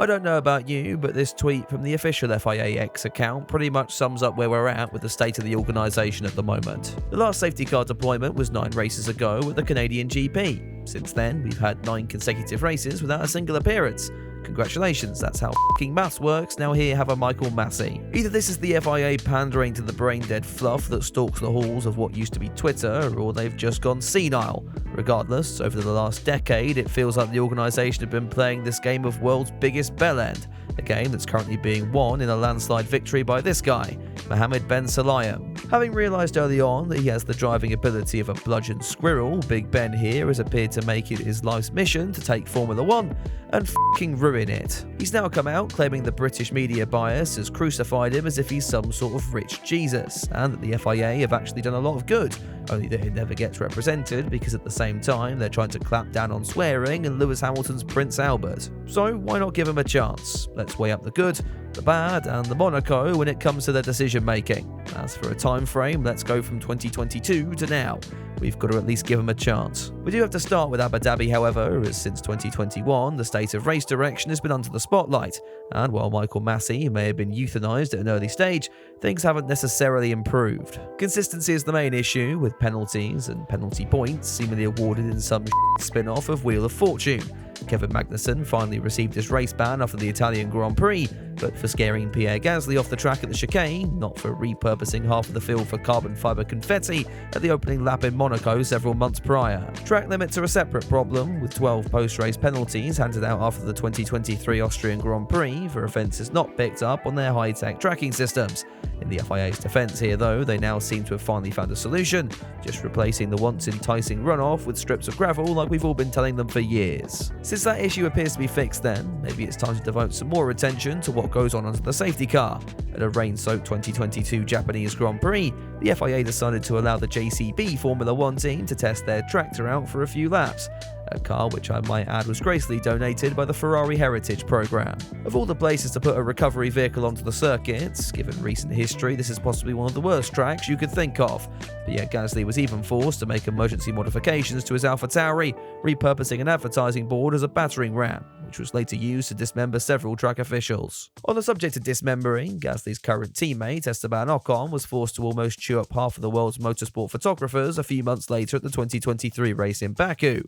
I don't know about you, but this tweet from the official FIA X account pretty much sums up where we're at with the state of the organisation at the moment. The last safety car deployment was 9 races ago at the Canadian GP. Since then, we've had 9 consecutive races without a single appearance. Congratulations, that's how f***ing maths works. Now here have a Michael Massey. Either this is the FIA pandering to the brain-dead fluff that stalks the halls of what used to be Twitter, or they've just gone senile. Regardless, over the last decade, it feels like the organisation have been playing this game of world's biggest bellend, a game that's currently being won in a landslide victory by this guy, Mohammed Ben Sulayem. Having realised early on that he has the driving ability of a bludgeoned squirrel, Big Ben here has appeared to make it his life's mission to take Formula 1 and f***ing ruin it. He's now come out claiming the British media bias has crucified him as if he's some sort of rich Jesus, and that the FIA have actually done a lot of good, only that it never gets represented because at the same time they're trying to clamp down on swearing and Lewis Hamilton's Prince Albert. So why not give him a chance? Let's weigh up the good, the bad and the Monaco when it comes to their decision making. As for a time frame, let's go from 2022 to now. We've got to at least give them a chance. We do have to start with Abu Dhabi, however, as since 2021 the state of race direction has been under the spotlight, and while Michael Massey may have been euthanised at an early stage, things haven't necessarily improved. Consistency is the main issue, with penalties and penalty points seemingly awarded in some spin-off of Wheel of Fortune. Kevin Magnussen finally received his race ban after the Italian Grand Prix, but for scaring Pierre Gasly off the track at the chicane, not for repurposing half of the field for carbon fibre confetti at the opening lap in Monaco several months prior. Track limits are a separate problem, with 12 post-race penalties handed out after the 2023 Austrian Grand Prix for offences not picked up on their high-tech tracking systems. In the FIA's defence here though, they now seem to have finally found a solution, just replacing the once enticing runoff with strips of gravel like we've all been telling them for years. Since that issue appears to be fixed then, maybe it's time to devote some more attention to what goes on under the safety car. At a rain-soaked 2022 Japanese Grand Prix, the FIA decided to allow the JCB Formula 1 team to test their tractor out for a few laps. A car which I might add was gracefully donated by the Ferrari Heritage Programme. Of all the places to put a recovery vehicle onto the circuit, given recent history, this is possibly one of the worst tracks you could think of. Pierre Gasly was even forced to make emergency modifications to his AlphaTauri, repurposing an advertising board as a battering ram, which was later used to dismember several track officials. On the subject of dismembering, Gasly's current teammate Esteban Ocon was forced to almost chew up half of the world's motorsport photographers a few months later at the 2023 race in Baku.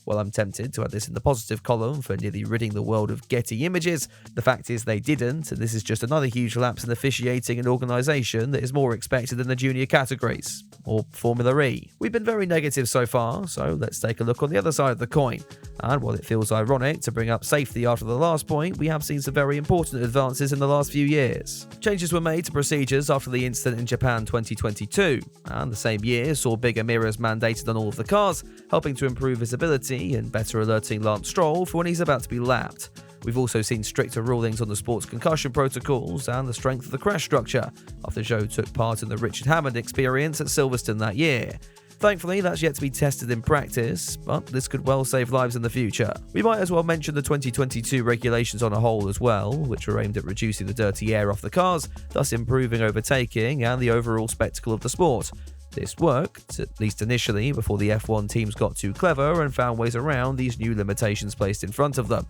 While I'm tempted to add this in the positive column for nearly ridding the world of Getty images, the fact is they didn't, and this is just another huge lapse in officiating an organisation that is more expected than the junior categories, or Formula E. We've been very negative so far, so let's take a look on the other side of the coin. And while it feels ironic to bring up safety after the last point, we have seen some very important advances in the last few years. Changes were made to procedures after the incident in Japan 2022, and the same year saw bigger mirrors mandated on all of the cars, helping to improve visibility and better alerting Lance Stroll for when he's about to be lapped. We've also seen stricter rulings on the sports concussion protocols and the strength of the crash structure, after Zhou took part in the Richard Hammond experience at Silverstone that year. Thankfully, that's yet to be tested in practice, but this could well save lives in the future. We might as well mention the 2022 regulations on a whole as well, which are aimed at reducing the dirty air off the cars, thus improving overtaking and the overall spectacle of the sport. This worked, at least initially, before the F1 teams got too clever and found ways around these new limitations placed in front of them.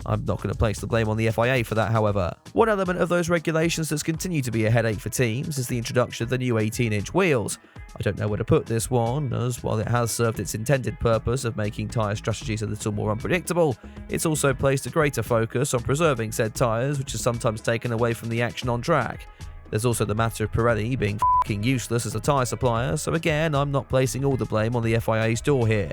I'm not going to place the blame on the FIA for that, however. One element of those regulations that's continued to be a headache for teams is the introduction of the new 18-inch wheels. I don't know where to put this one, as while it has served its intended purpose of making tyre strategies a little more unpredictable, it's also placed a greater focus on preserving said tyres, which is sometimes taken away from the action on track. There's also the matter of Pirelli being f***ing useless as a tyre supplier, so again, I'm not placing all the blame on the FIA's door here.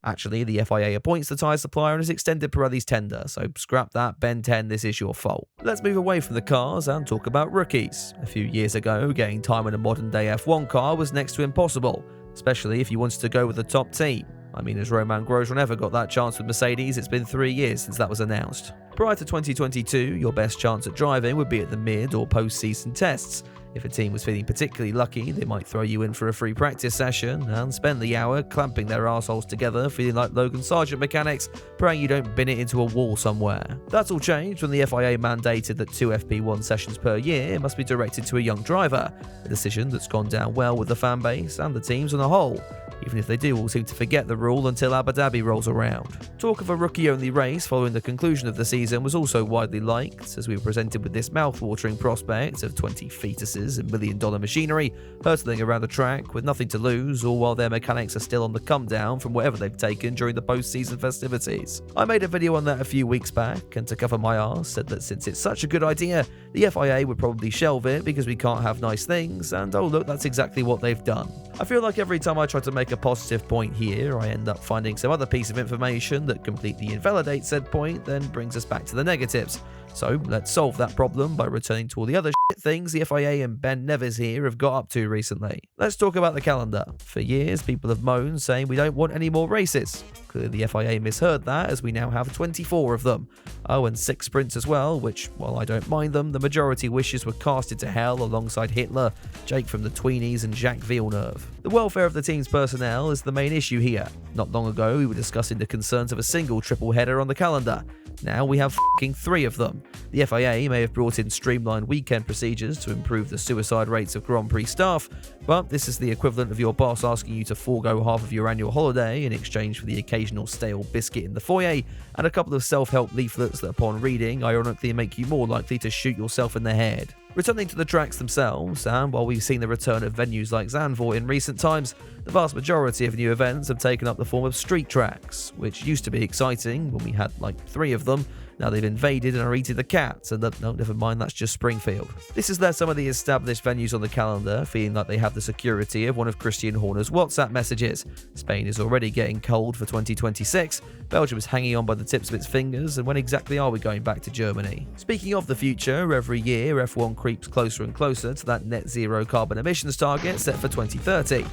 Actually, the FIA appoints the tyre supplier and has extended Pirelli's tender, so scrap that, Ben 10, this is your fault. Let's move away from the cars and talk about rookies. A few years ago, getting time in a modern-day F1 car was next to impossible, especially if you wanted to go with the top team. I mean, as Romain Grosjean ever got that chance with Mercedes, it's been 3 years since that was announced. Prior to 2022, your best chance at driving would be at the mid or post-season tests. If a team was feeling particularly lucky, they might throw you in for a free practice session and spend the hour clamping their arseholes together, feeling like Logan Sargent mechanics, praying you don't bin it into a wall somewhere. That's all changed when the FIA mandated that 2 FP1 sessions per year must be directed to a young driver, a decision that's gone down well with the fanbase and the teams on a whole. even if they do all seem to forget the rule until Abu Dhabi rolls around. Talk of a rookie-only race following the conclusion of the season was also widely liked, as we were presented with this mouth-watering prospect of 20 fetuses and million-dollar machinery hurtling around the track with nothing to lose, all while their mechanics are still on the come-down from whatever they've taken during the post-season festivities. I made a video on that a few weeks back, and to cover my arse, said that since it's such a good idea, the FIA would probably shelve it because we can't have nice things, and oh look, that's exactly what they've done. I feel like every time I try to make a positive point here, I end up finding some other piece of information that completely invalidates said point, then brings us back to the negatives. So let's solve that problem by returning to all the other shit things the FIA and Ben Nevis here have got up to recently. Let's talk about the calendar. For years, people have moaned saying we don't want any more races. Clearly the FIA misheard that, as we now have 24 of them. Oh, and 6 sprints as well, which, while I don't mind them, the majority wishes were cast into hell alongside Hitler, Jake from the Tweenies and Jacques Villeneuve. The welfare of the team's personnel is the main issue here. Not long ago, we were discussing the concerns of a single triple header on the calendar. Now we have f***ing 3 of them. The FIA may have brought in streamlined weekend procedures to improve the suicide rates of Grand Prix staff, but this is the equivalent of your boss asking you to forego half of your annual holiday in exchange for the occasional stale biscuit in the foyer and a couple of self-help leaflets that upon reading ironically make you more likely to shoot yourself in the head. Returning to the tracks themselves, and while we've seen the return of venues like Zandvoort in recent times, the vast majority of new events have taken up the form of street tracks, which used to be exciting when we had like 3 of them. Now they've invaded and are eating the cats, and no, never mind, that's just Springfield. This has left some of the established venues on the calendar feeling like they have the security of one of Christian Horner's WhatsApp messages. Spain is already getting cold for 2026, Belgium is hanging on by the tips of its fingers, and when exactly are we going back to Germany? Speaking of the future, every year F1 creeps closer and closer to that net zero carbon emissions target set for 2030.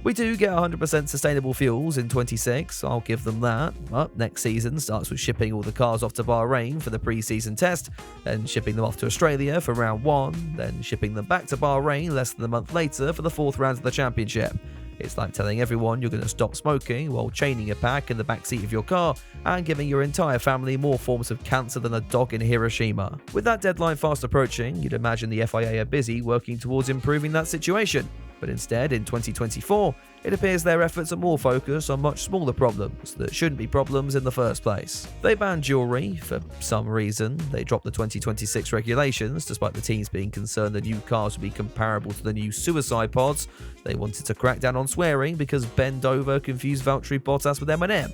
We do get 100% sustainable fuels in 26, I'll give them that, but next season starts with shipping all the cars off to Bahrain for the pre-season test, then shipping them off to Australia for round 1, then shipping them back to Bahrain less than a month later for the 4th round of the championship. It's like telling everyone you're going to stop smoking while chaining a pack in the backseat of your car and giving your entire family more forms of cancer than a dog in Hiroshima. With that deadline fast approaching, you'd imagine the FIA are busy working towards improving that situation. But instead, in 2024, it appears their efforts are more focused on much smaller problems that shouldn't be problems in the first place. They banned jewelry for some reason. They dropped the 2026 regulations, despite the teams being concerned the new cars would be comparable to the new suicide pods. They wanted to crack down on swearing because Ben Dover confused Valtteri Bottas with Eminem.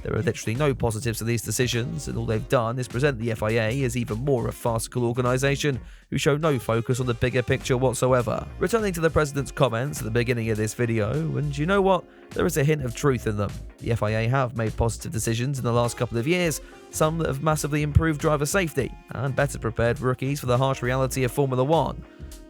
There are literally no positives to these decisions, and all they've done is present the FIA as even more a farcical organisation who show no focus on the bigger picture whatsoever. Returning to the president's comments at the beginning of this video, and you know what? There is a hint of truth in them. The FIA have made positive decisions in the last couple of years, some that have massively improved driver safety and better prepared rookies for the harsh reality of Formula 1.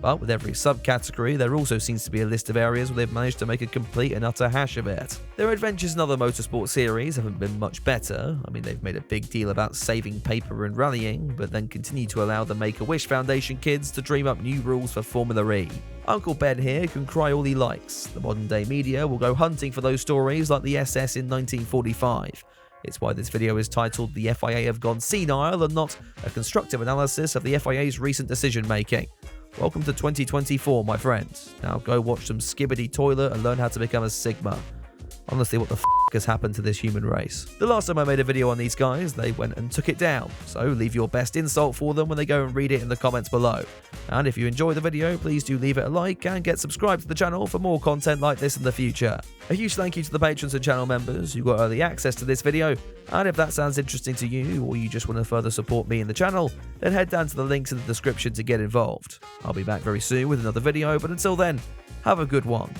But with every subcategory, there also seems to be a list of areas where they've managed to make a complete and utter hash of it. Their adventures in other motorsport series haven't been much better. I mean, they've made a big deal about saving paper and rallying, but then continue to allow the Make-A-Wish Foundation kids to dream up new rules for Formula E. Uncle Ben here can cry all he likes. The modern day media will go hunting for those stories like the SS in 1945. It's why this video is titled "The FIA Have Gone Senile" and not a constructive analysis of the FIA's recent decision making. Welcome to 2024, my friends. Now go watch some Skibbity Toilet and learn how to become a Sigma. Honestly, what the f*** has happened to this human race? The last time I made a video on these guys, they went and took it down, so leave your best insult for them when they go and read it in the comments below. And if you enjoyed the video, please do leave it a like and get subscribed to the channel for more content like this in the future. A huge thank you to the patrons and channel members who got early access to this video, and if that sounds interesting to you or you just want to further support me and the channel, then head down to the links in the description to get involved. I'll be back very soon with another video, but until then, have a good one.